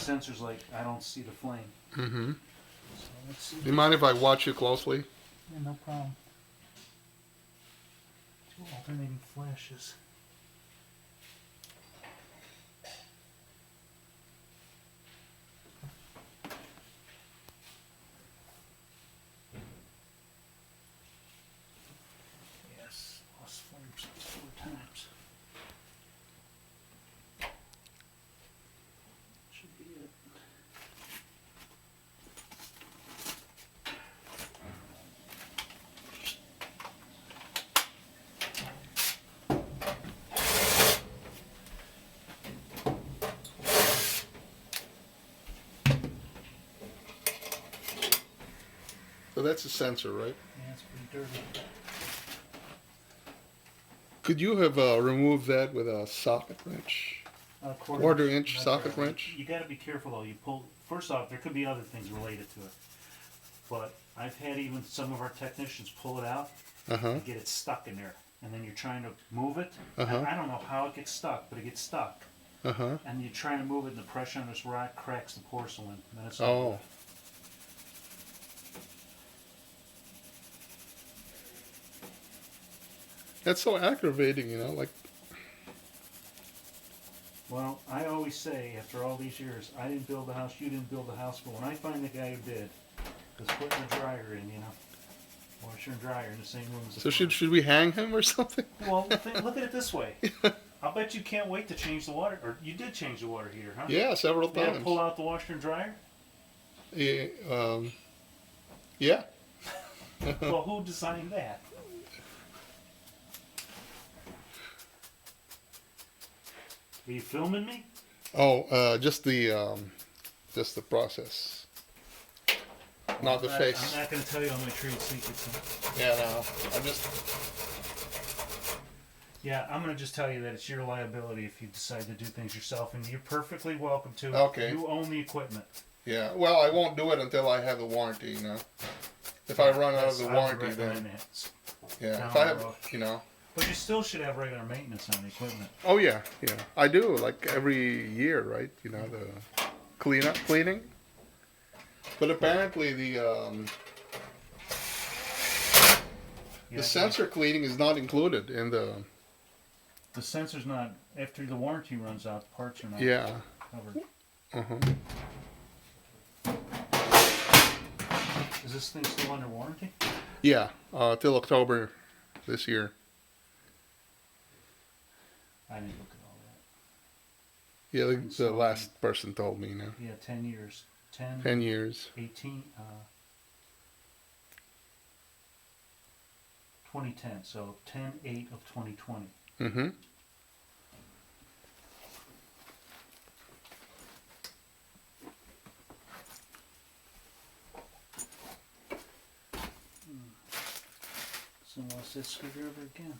sensor's like, I don't see the flame. Mm-hmm. So let's see. Do you mind if I watch you closely? Yeah, no problem. Two alternating flashes. Yes, lost flames 4 times. Should be it. So that's a sensor, right? Yeah, it's pretty dirty. Could you have removed that with a socket wrench? Quarter-inch That's socket right. wrench? You got to be careful though. You pull. First off, there could be other things related to it, but I've had even some of our technicians pull it out Uh-huh. and get it stuck in there, and then you're trying to move it. Uh-huh. I don't know how it gets stuck, but it gets stuck, Uh-huh. and you're trying to move it, and the pressure on this rock cracks the porcelain. And then it's Oh. That's so aggravating, you know, like, Well, I always say, after all these years, I didn't build the house, you didn't build the house, but when I find the guy who did, was putting the dryer in, washer and dryer in the same room as the so furnace. should we hang him or something? Well, look at it this way. I'll bet you can't wait to change the water, or you did change the water heater, huh? Yeah, several You had to times. pull out the washer and dryer? Yeah. Yeah. Well, who designed that? Are you filming me? Oh, just the process, not the face. I'm not going to tell you all my trade secrets. Huh? Yeah, no. I'm just. Yeah, I'm going to just tell you that it's your liability if you decide to do things yourself, and you're perfectly welcome to. Okay. You own the equipment. Yeah. Well, I won't do it until I have the warranty. You know. If I run out of the I would warranty, recommend then that. yeah. down If I the have, road. you know. But you still should have regular maintenance on the equipment. Oh yeah, yeah. I do like every year, right? You know, the cleaning. But apparently Yeah, the sensor cleaning is not included in the. The sensor's not, after the warranty runs out, the parts are not Yeah. covered. Uh-huh. Is this thing still under warranty? Yeah. Till October this year. I didn't look at all that. Yeah, the last person told me. You know. Yeah, 10 years. 10 years. 18, 2010, so 10/8 of 2020. Mm-hmm. So lost that screwdriver again.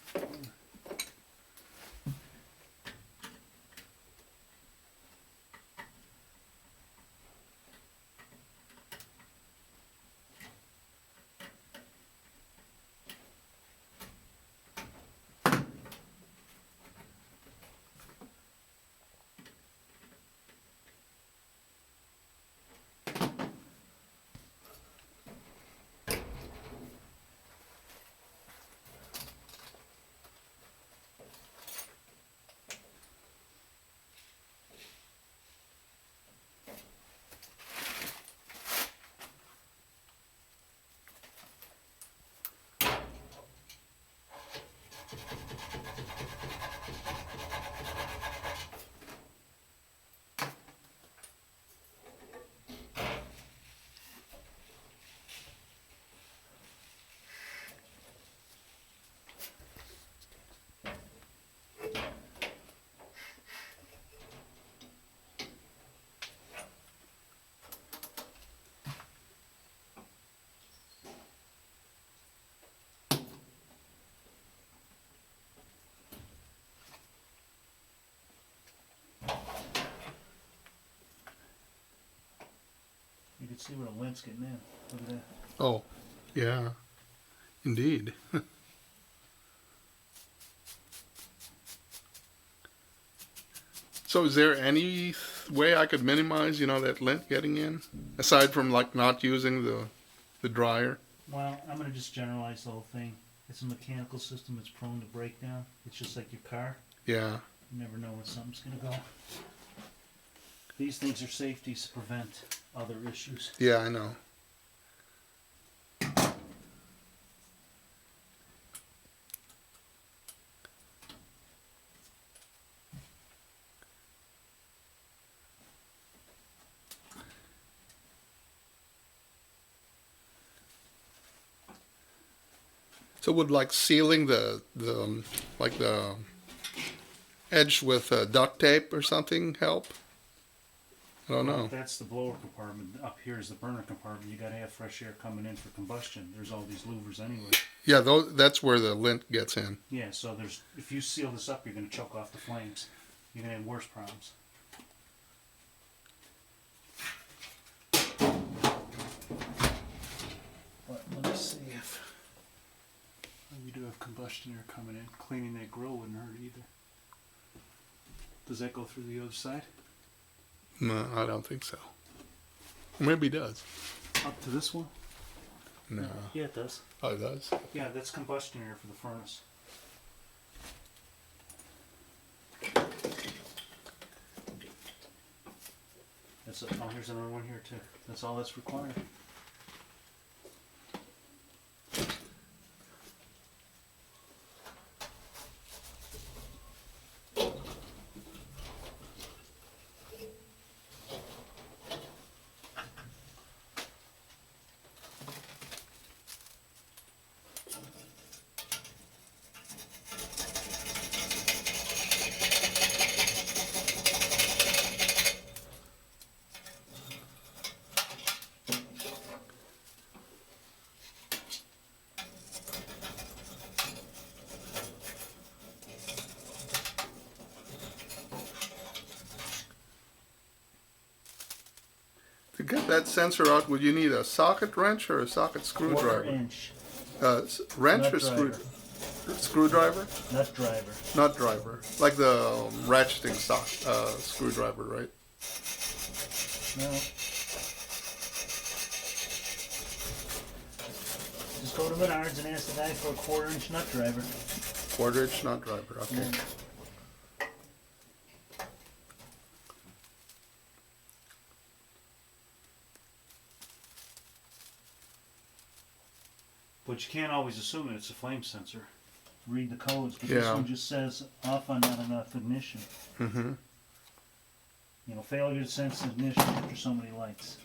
You can see where the lint's getting in. Look at that. Oh, yeah. Indeed. So is there any way I could minimize, that lint getting in, aside from like not using the dryer? Well, I'm gonna just generalize the whole thing. It's a mechanical system. It's prone to breakdown. It's just like your car. Yeah. You never know when something's gonna go. These things are safeties to prevent other issues. Yeah, I know. So would like sealing the edge with duct tape or something help? I don't know. That's the blower compartment. Up here is the burner compartment. You gotta have fresh air coming in for combustion. There's all these louvers anyway. Yeah, that's where the lint gets in. Yeah, so if you seal this up, you're gonna choke off the flames. You're gonna have worse problems. But let me see if we do have combustion air coming in. Cleaning that grill wouldn't hurt either. Does that go through the other side? No, I don't think so. Maybe it does. Up to this one? No. Yeah, it does. Oh, it does? Yeah, that's combustion air for the furnace. Oh, here's another one here too. That's all that's required. To get that sensor out, would you need a socket wrench or a socket screwdriver? 1/4 inch. Wrench Nut or driver. screwdriver? Nut driver. Nut driver. Like the ratcheting screwdriver, right? No. Just go to Menards and ask the guy for a 1/4 inch nut driver. 1/4 inch nut driver, okay. Yeah. But you can't always assume that it's a flame sensor. Read the codes, but this Yeah. one just says off on not enough ignition. Mm-hmm. You know, failure to sense ignition after so many lights.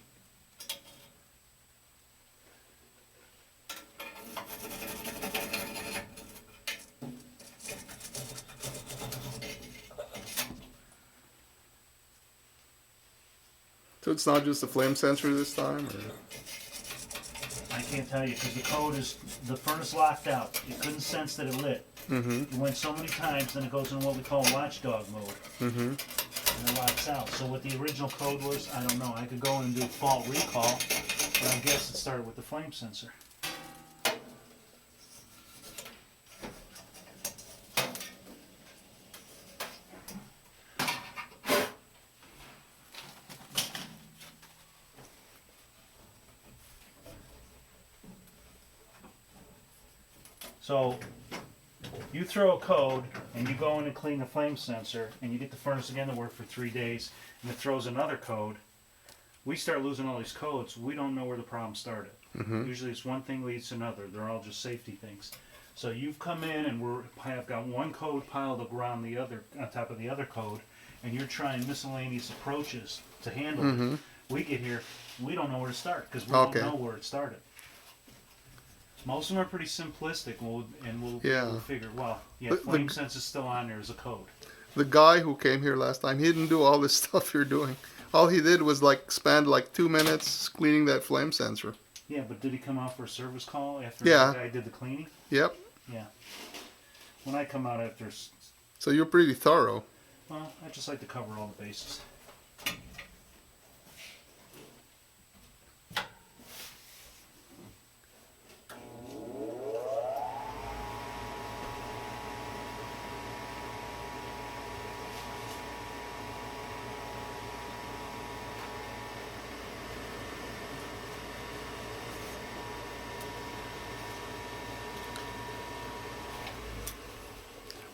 So it's not just a flame sensor this time? Or? I can't tell you because the code is the furnace locked out. It couldn't sense that it lit. Mm-hmm. It went so many times, then it goes in what we call watchdog mode, Mm-hmm. and it locks out. So what the original code was, I don't know. I could go in and do fault recall, but I guess it started with the flame sensor. So you throw a code and you go in and clean the flame sensor and you get the furnace again to work for 3 days and it throws another code. We start losing all these codes. We don't know where the problem started. Mm-hmm. Usually it's one thing leads to another. They're all just safety things. So you've come in and have got one code piled around the other, on top of the other code, and you're trying miscellaneous approaches to handle Mm-hmm. it. We get here, we don't know where to start because we Okay. don't know where it started. Most of them are pretty simplistic, we'll Yeah. figure, well, yeah, But flame sense is still on there as a code. The guy who came here last time, he didn't do all this stuff you're doing. All he did was like spend like 2 minutes cleaning that flame sensor. Yeah, but did he come out for a service call after Yeah. the guy did the cleaning? Yep. Yeah. When I come out after, So you're pretty thorough. well, I just like to cover all the bases.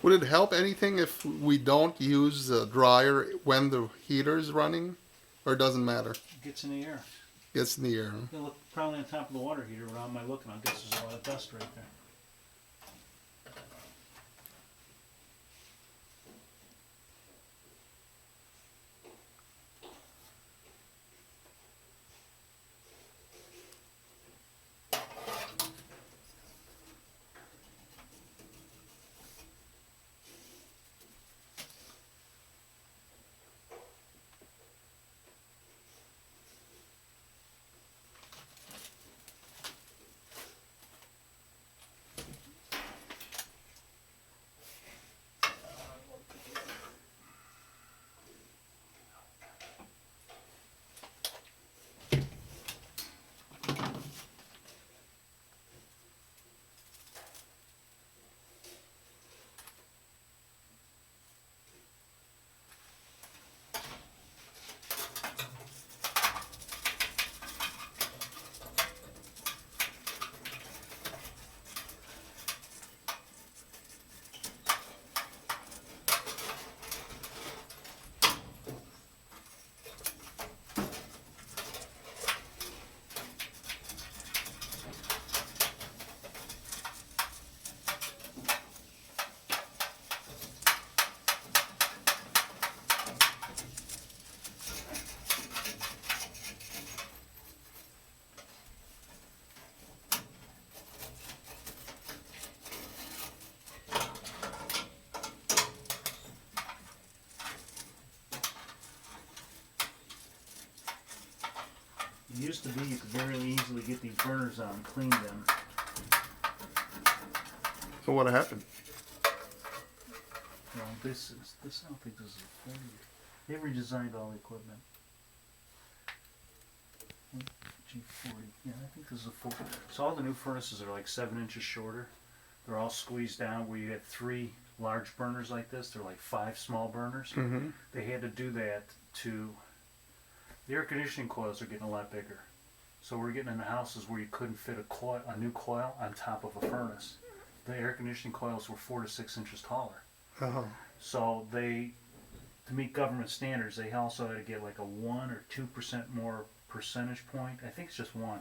Would it help anything if we don't use the dryer when the heater is running, or it doesn't matter? It gets in the air. Gets in the air. You look probably on top of the water heater without my looking. I guess there's a lot of dust right there. It used to be you could very easily get these burners out and clean them. So what happened? Well, this I don't think this is a 40. They redesigned all the equipment. G40, yeah, I think this is a 40. So all the new furnaces are like 7 inches shorter. They're all squeezed down where you had 3 large burners like this. They're like 5 small burners. Mm-hmm. They had to do that to... The air conditioning coils are getting a lot bigger. So we're getting into houses where you couldn't fit a new coil on top of a furnace. The air conditioning coils were 4 to 6 inches taller. Oh. So they, to meet government standards, they also had to get like a 1 or 2% more percentage point. I think it's just 1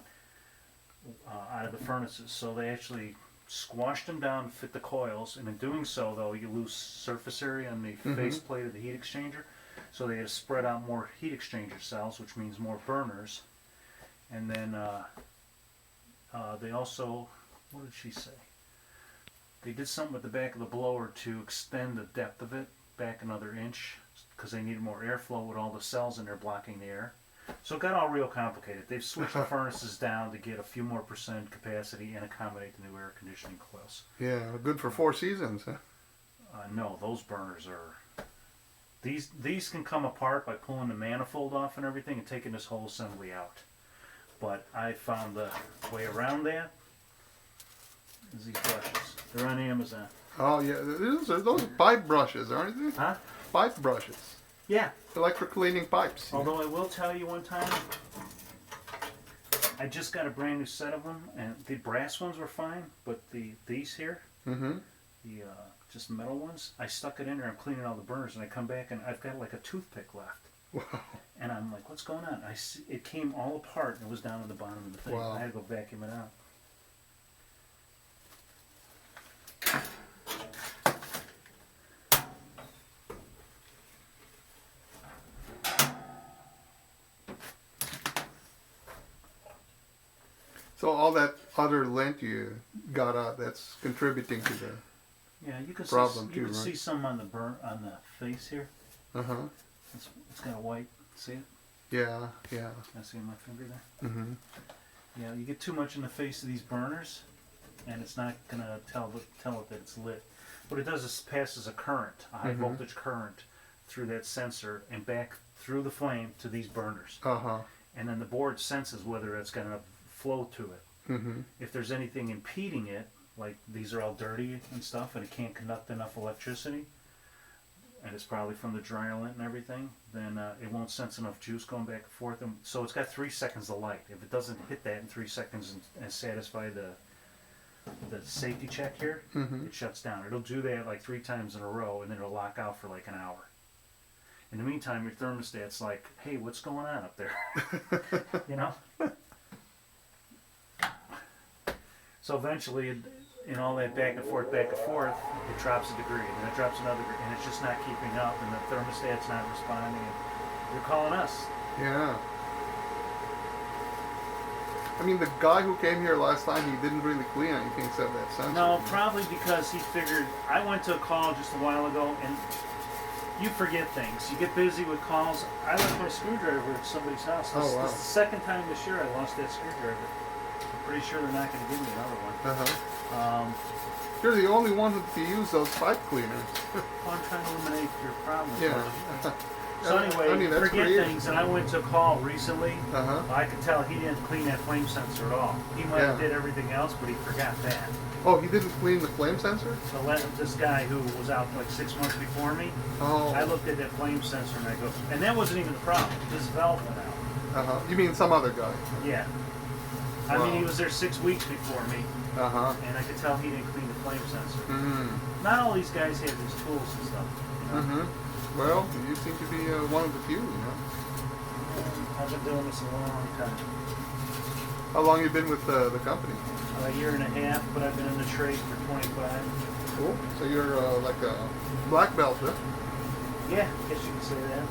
out of the furnaces. So they actually squashed them down to fit the coils, and in doing so, though, you lose surface area on the faceplate of the heat exchanger. So they had to spread out more heat exchanger cells, which means more burners. And then they also, what did she say? They did something with the back of the blower to extend the depth of it back another inch because they needed more airflow with all the cells in there blocking the air. So it got all real complicated. They've switched the furnaces down to get a few more percent capacity and accommodate the new air conditioning coils. Yeah, good for 4 seasons, huh? No, those burners are... These can come apart by pulling the manifold off and everything and taking this whole assembly out. But I found the way around that is these brushes. They're on Amazon. Oh, yeah, those are pipe brushes, aren't they? Huh? Pipe brushes. Yeah. Electric cleaning pipes. Although I will tell you one time, I just got a brand new set of them, and the brass ones were fine, but these here, Mm-hmm. the just metal ones, I stuck it in there, I'm cleaning all the burners, and I come back and I've got like a toothpick left. Wow. And I'm like, what's going on? I see, it came all apart and it was down at the bottom of the thing. Wow. I had to go vacuum it out. So all that other lint you got out, that's contributing to the... Yeah, you can Problem see, too, you can right? see some on the face here. Uh-huh. It's got a white. See it? Yeah, yeah. I see my finger there. Mm-hmm. Yeah, you get too much in the face of these burners, and it's not gonna tell it that it's lit. What it does is passes a current, a high voltage current, through that sensor and back through the flame to these burners. Uh-huh. And then the board senses whether it's gonna flow to it. Mm-hmm. If there's anything impeding it, like these are all dirty and stuff, and it can't conduct enough electricity, and it's probably from the dryer lint and everything, then it won't sense enough juice going back and forth. And so it's got 3 seconds of light. If it doesn't hit that in 3 seconds and satisfy the the safety check here, Mhm. it shuts down. It'll do that like 3 times in a row, and then it'll lock out for like an hour. In the meantime, your thermostat's like, hey, what's going on up there? You know? So eventually, in all that back and forth, it drops a degree, and then it drops another degree, and it's just not keeping up, and the thermostat's not responding, and you're calling us. Yeah. I mean, the guy who came here last time, he didn't really clean anything except that sensor. No, probably because he figured, I went to a call just a while ago, and you forget things. You get busy with calls. I left my screwdriver at somebody's house. Oh, wow. This is the second time this year I lost that screwdriver. I'm pretty sure they're not going to give me another one. Uh-huh. You're the only one who can use those pipe cleaners. Well, I'm trying to eliminate your problem. Yeah. So anyway, I mean, that's forget creative. things, and I went to a call recently. Uh-huh. I could tell he didn't clean that flame sensor at all. He might have Yeah. did everything else, but he forgot that. Oh, he didn't clean the flame sensor? So this guy who was out like 6 months before me, Oh. I looked at that flame sensor and I go, and that wasn't even the problem. This valve went out. Uh-huh. You mean some other guy? Yeah. I Wow. mean, he was there 6 weeks before me, Uh-huh. and I could tell he didn't clean the flame sensor. Mm-hmm. Not all these guys have these tools and stuff. You know? Mm-hmm. Well, you seem to be one of the few, you know. I've been doing this a long time. How long you been with the company? A year and a half, but I've been in the trade for 25. Cool. So you're like a black belt, huh? Yeah, I guess you could say that.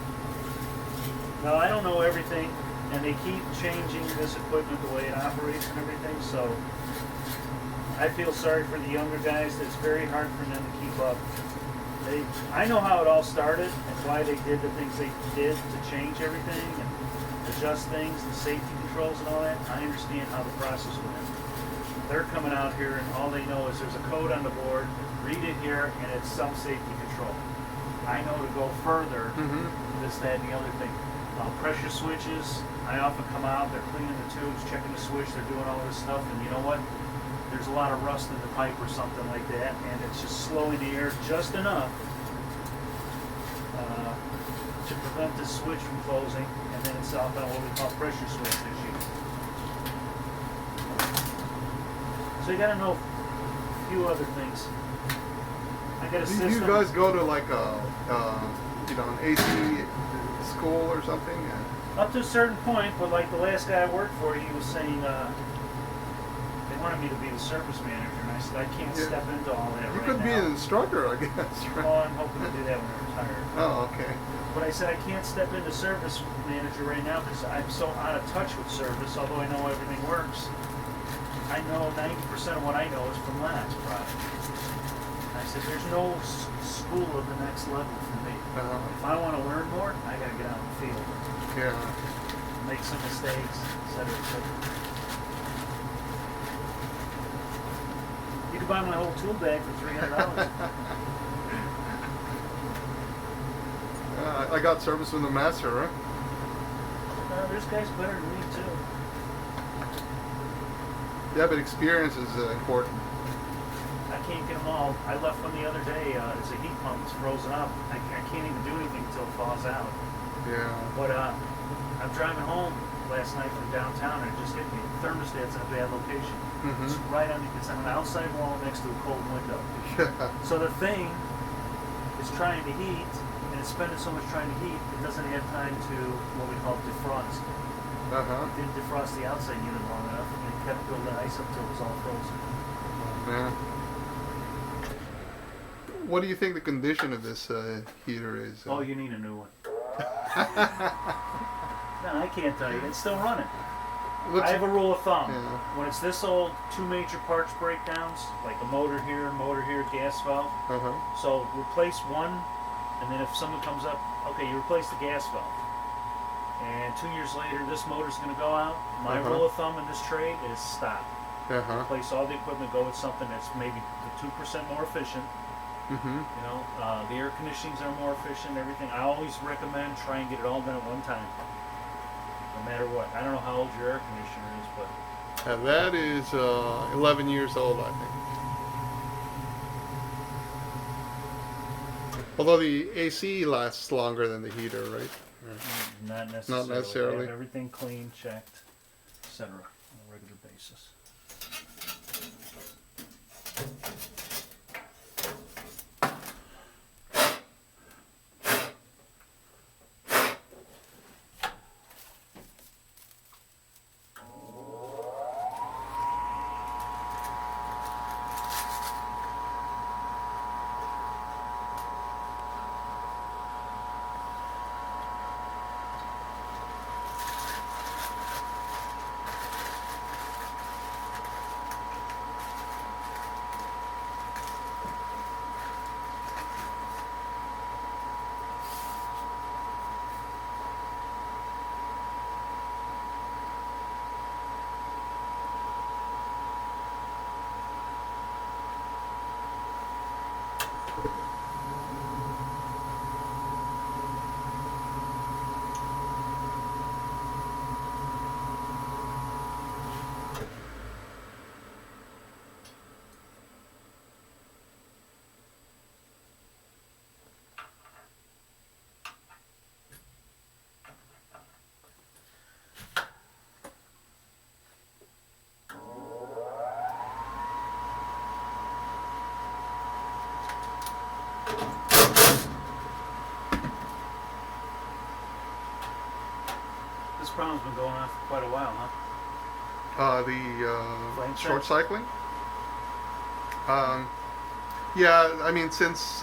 No, I don't know everything, and they keep changing this equipment, the way it operates and everything, so I feel sorry for the younger guys. It's very hard for them to keep up. I know how it all started and why they did the things they did to change everything and adjust things, the safety controls and all that. I understand how the process went. They're coming out here and all they know is there's a code on the board, read it here, and it's some safety control. I know to go further, Mm-hmm. this, that, and the other thing. Pressure switches, I often come out, they're cleaning the tubes, checking the switch, they're doing all this stuff, and you know what? There's a lot of rust in the pipe or something like that, and it's just slowing the air just enough to prevent the switch from closing, and then it's off on what we call pressure switch issues. So you gotta know a few other things. I got a Do system. you guys go to like an AC school or something? Up to a certain point, but like the last guy I worked for, he was saying they wanted me to be the service manager, and I said I can't Yeah. step into all that You right could be now. an instructor, I guess, right? Well, I'm hoping to do that when I retire. Oh, okay. But I said I can't step into service manager right now because I'm so out of touch with service. Although I know everything works, I know 90% of what I know is from Lennox product. I said there's no school of the next level for me. If I want to learn more, I got to get out in the field, Yeah. make some mistakes, etc., etc. You could buy my whole tool bag for $300. I got service from the master, right? There's guys better than me too. Yeah, but experience is important. I can't get them all. I left one the other day. It's a heat pump. It's frozen up. I can't even do anything until it thaws out. Yeah. But I'm driving home last night from downtown and it just hit me. The thermostat's in a bad location. Mm-hmm. It's right on it's on an outside wall next to a cold window. Yeah. So the thing is trying to heat, and it's spending so much trying to heat, it doesn't have time to what we call defrost. Uh-huh. It didn't defrost the outside unit long enough, and it kept building ice up till it was all frozen. Man. What do you think the condition of this heater is? Oh, you need a new one. No, I can't tell you. It's still running. I have a rule of thumb. Yeah. When it's this old, 2 major parts breakdowns, like a motor here, gas valve. Uh-huh. So replace one, and then if someone comes up, okay, you replace the gas valve. And 2 years later, this motor's going to go out. My Uh-huh. rule of thumb in this trade is stop. Uh-huh. Replace all the equipment, go with something that's maybe 2% more efficient. Mm-hmm. You know, the air conditionings are more efficient, everything. I always recommend try and get it all done at one time. No matter what. I don't know how old your air conditioner is, but That is 11 years old, I think. Although the AC lasts longer than the heater, right? not necessarily. necessarily. Have everything clean, checked, etc. on a regular basis. problem's been going on for quite a while, huh? Flame Short sense? cycling. Yeah, I mean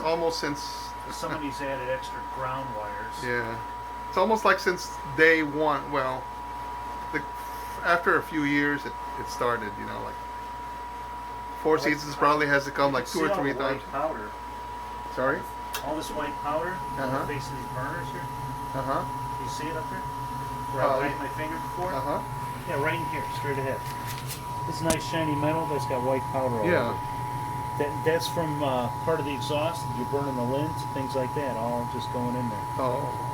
almost since Somebody's added extra ground wires. yeah, it's almost like since day one. Well, the, after a few years, it started. You know, like Four Seasons probably has to come like You two see or all three the times. white powder. Sorry. All this white powder on Uh-huh. the face of these burners here. Uh huh. You see it up there? Where I hit my finger before? Uh huh. Yeah, right in here, straight ahead. This nice shiny metal that's got white powder all Yeah. over it. That's from part of the exhaust. You're burning the lint, things like that, all just going in there. Oh.